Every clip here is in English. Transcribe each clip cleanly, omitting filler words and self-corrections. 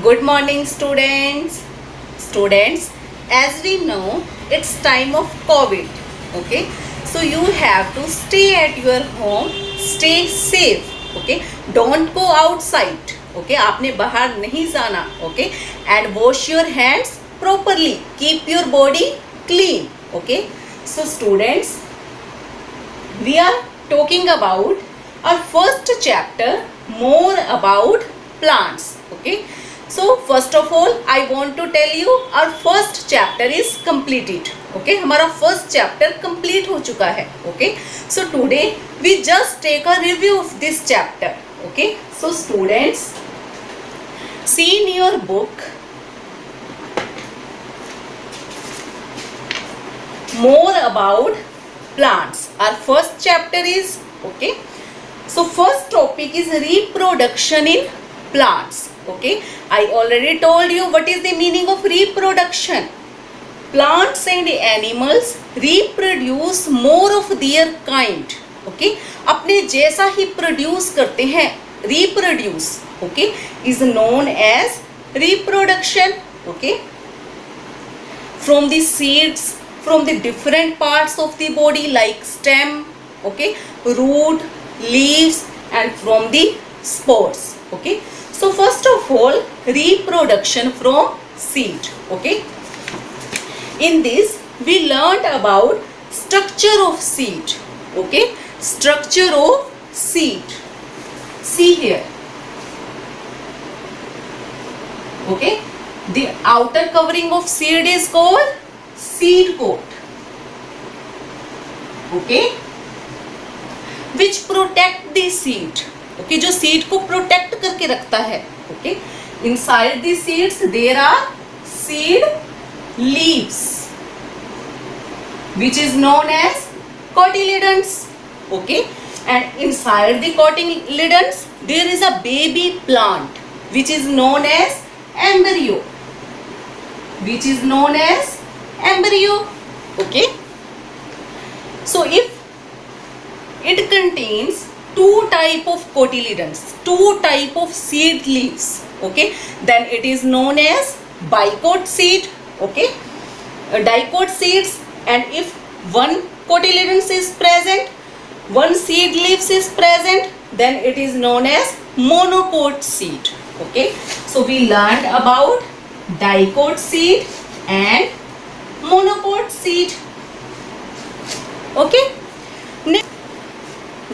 Good morning, students. Students, as we know, it's time of COVID. Okay, so you have to stay at your home, stay safe. Okay, don't go outside. Okay, आपने बाहर नहीं जाना. Okay, and wash your hands properly. Keep your body clean. Okay, so students, we are talking about our first chapter, more about plants. Okay, so first of all I want to tell you our first chapter is completed. Okay, हमारा first chapter complete हो चुका है. Okay, so today we just take a review of this chapter. Okay, so students, see in your book more about plants. Our first chapter is, okay, so first topic is reproduction in plants. Okay, I already told you what is the meaning of reproduction. Plants and animals reproduce more of their kind. Okay, अपने जैसा ही produce करते हैं, reproduce. Okay, is known as reproduction. Okay, from the seeds, from the different parts of the body like stem, okay, root, leaves, and from the spores. Okay, so first of all, reproduction from seed. Okay, in this we learned about structure of seed. Okay, structure of seed. See here. Okay, the outer covering of seed is called seed coat. Okay, which protect the seed. Okay, जो seed को protect करके रखता है. Okay, inside the seeds there are seed leaves, which is known as cotyledons. Okay, and inside the cotyledons there is a baby plant, which is known as embryo. Which is known as embryo. Okay, so if it contains two type of cotyledons, two type of seed leaves, okay, then it is known as bicot seed. Okay, dicot seeds. And if one cotyledons is present, one seed leaves is present, then it is known as monocot seed. Okay, so we learned about dicot seed and monocot seed. Okay,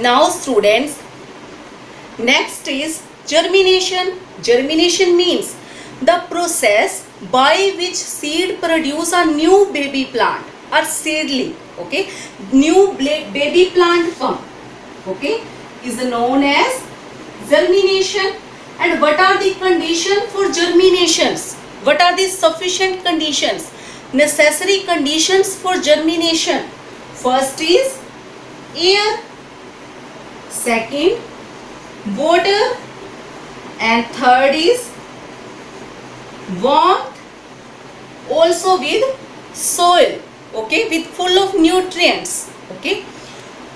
now students, next is germination. Germination means the process by which seed produce a new baby plant or seedling. Okay, new baby plant come, okay, is known as germination. And what are the conditions for germinations? What are the sufficient conditions, necessary conditions for germination? First is air, second water, and third is warmth, also with soil, okay, with full of nutrients. Okay,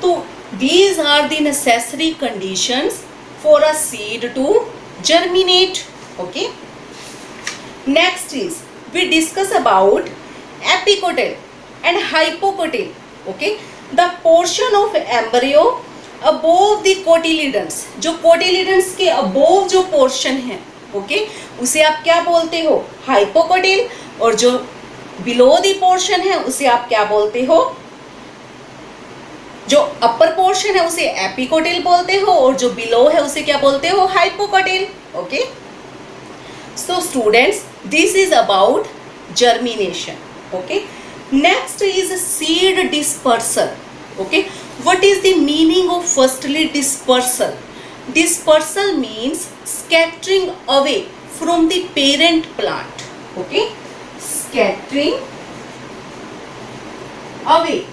so these are the necessary conditions for a seed to germinate. Okay, next is we discuss about apicotyl and hypocotyl. Okay, the portion of embryo above the cotyledons, जो cotyledons के above जो portion है, okay, उसे आप क्या बोलते हो? hypocotyl. और जो below the portion है उसे आप क्या बोलते हो? जो upper portion है उसे apicotyl बोलते हो और जो below है उसे क्या बोलते हो? hypocotyl. Okay, so students, this is about germination. Okay, next is seed dispersal. Okay, what is the meaning of firstly dispersal? Dispersal means scattering away from the parent plant. Okay, scattering away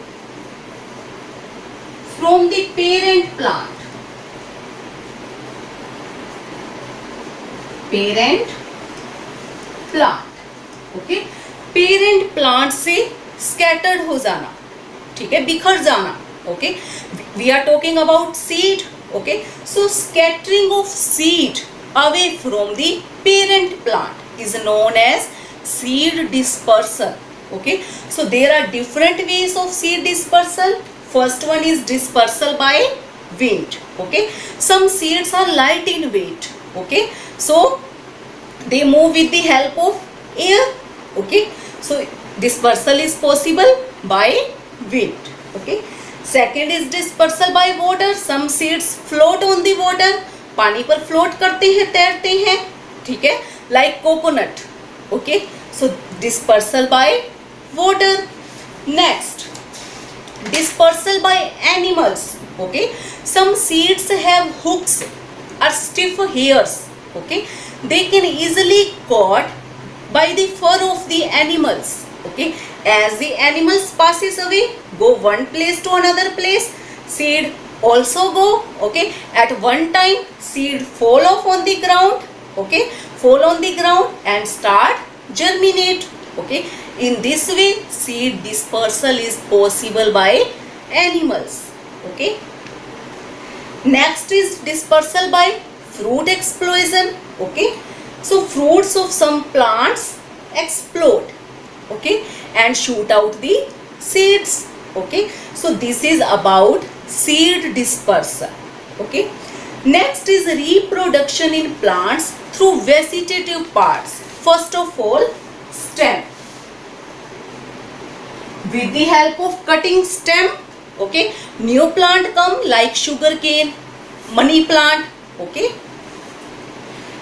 from the parent plant. Parent plant. Okay, parent plant से scattered हो जाना, ठीक है, बिखर जाना. Okay, we are talking about seed. Okay, so scattering of seed away from the parent plant is known as seed dispersal. Okay, so there are different ways of seed dispersal. First one is dispersal by wind. Okay, some seeds are light in weight. Okay, so they move with the help of air. Okay, so dispersal is possible by wind. Okay, second is dispersal by water. Some seeds float on the water. पानी पर float करते हैं, तैरते हैं. ठीक है, like coconut. Okay, so dispersal by water. Next, dispersal by animals. Okay, some seeds have hooks or stiff hairs. Okay, they can easily caught by the fur of the animals. Okay, as the animals passes away, go one place to another place, seed also go. Okay, at one time seed fall off on the ground. Okay, fall on the ground and start germinate. Okay, in this way seed dispersal is possible by animals. Okay, next is dispersal by fruit explosion. Okay, so fruits of some plants explode. Okay, and shoot out the seeds. Okay, so this is about seed dispersal. Okay, next is reproduction in plants through vegetative parts. First of all, stem. With the help of cutting stem, okay, new plant come like sugarcane, money plant. Okay,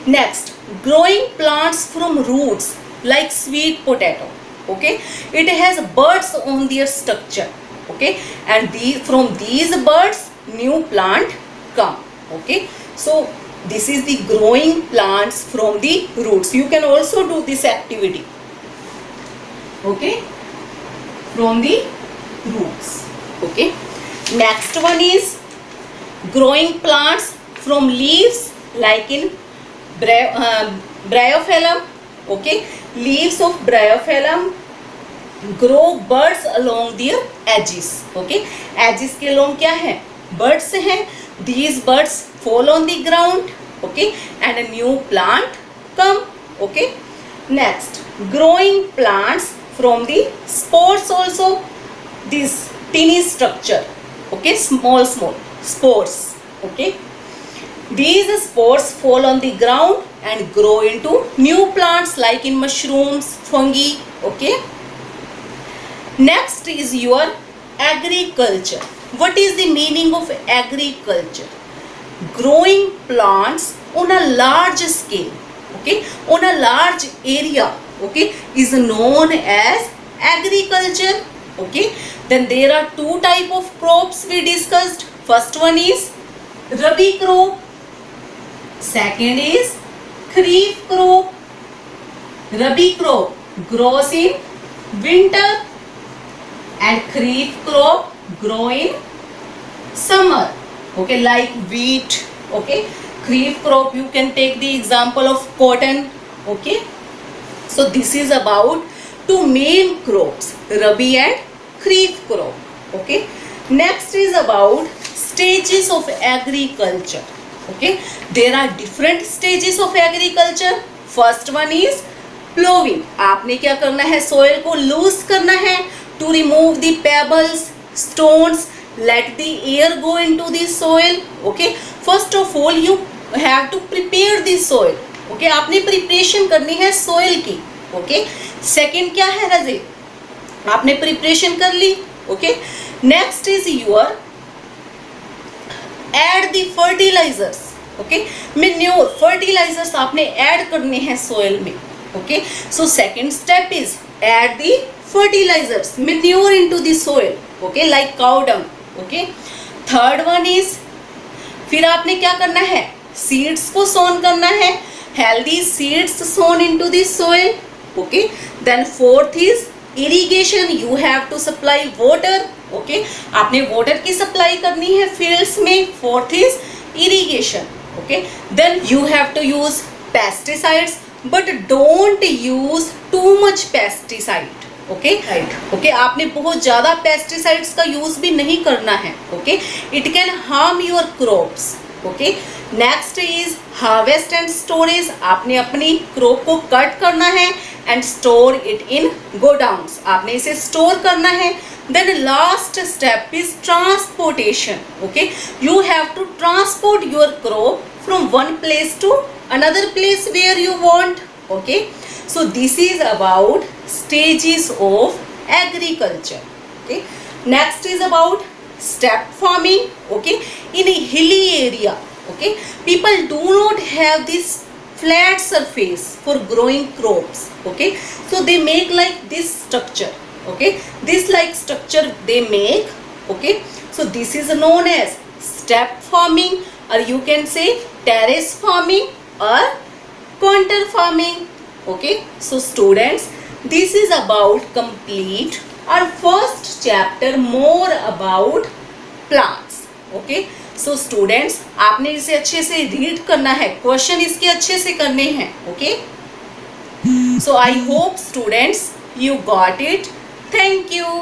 next, growing plants from roots like sweet potato. Okay, it has buds on their structure. Okay, and from these buds new plant come. Okay, so this is the growing plants from the roots. You can also do this activity. Okay, from the roots. Okay, next one is growing plants from leaves like in Bryophyllum. Okay, leaves of Bryophyllum grow buds along their edges. Okay, edges के along क्या है? Buds हैं. These buds fall on the ground. Okay, and a new plant come. Okay, next, growing plants from the spores also. This tiny structure. Okay, small spores. Okay, these spores fall on the ground and grow into new plants like in mushrooms, fungi. Okay, next is your agriculture. What is the meaning of agriculture? Growing plants on a large scale. Okay, on a large area. Okay, is known as agriculture. Okay, then there are two type of crops we discussed. First one is Rabi crop. Second is Kharif crop. Rabi crop grows in winter and Kharif crop grow in summer. Okay, like wheat. Okay, Kharif crop you can take the example of cotton. Okay, so this is about two main crops, Rabi and Kharif crop. Okay, next is about stages of agriculture. Okay, there are different stages of agriculture. First one is plowing. आपने क्या करना है? Soil को loose करना है to remove the pebbles, stones. Let the air go into the soil. Okay, first of all you have to prepare the soil. Okay, आपने preparation करनी है soil की. Okay, second क्या है रजे? आपने preparation कर ली. Okay, next is your add the fertilizers. Okay, manure, fertilizers आपने add करने हैं soil में. Okay, so second step is add the fertilizers, manure into the soil. Okay, like cow dung. Okay, third one is फिर आपने क्या करना है? Seeds को sown करना है. Healthy seeds sown into the soil. Okay, then fourth is irrigation. You have to supply water. Okay, आपने water की supply करनी है fields में. Fourth is irrigation. Okay, then you have to use pesticides, but don't use too much pesticide. Okay, right. Okay, आपने बहुत ज़्यादा pesticides का use भी नहीं करना है. Okay, it can harm your crops. Okay. Next is harvest and storage, आपने अपनी क्रॉप को कट करना है and store it in godowns, आपने इसे स्टोर करना है। Then last step is transportation, okay, you have to transport your crop from one place to another place where you want, okay. So this is about stages of agriculture, okay. Next is about step farming, okay. In a hilly area, okay, people do not have this flat surface for growing crops, okay, so they make like this structure, okay, this like structure they make, okay. So this is known as step farming, or you can say terrace farming or contour farming, okay. So students, this is about complete our first chapter more about plants, okay. So students, आपने इसे अच्छे से read करना है, question इसके अच्छे से करने हैं, okay. So I hope students you got it. Thank you.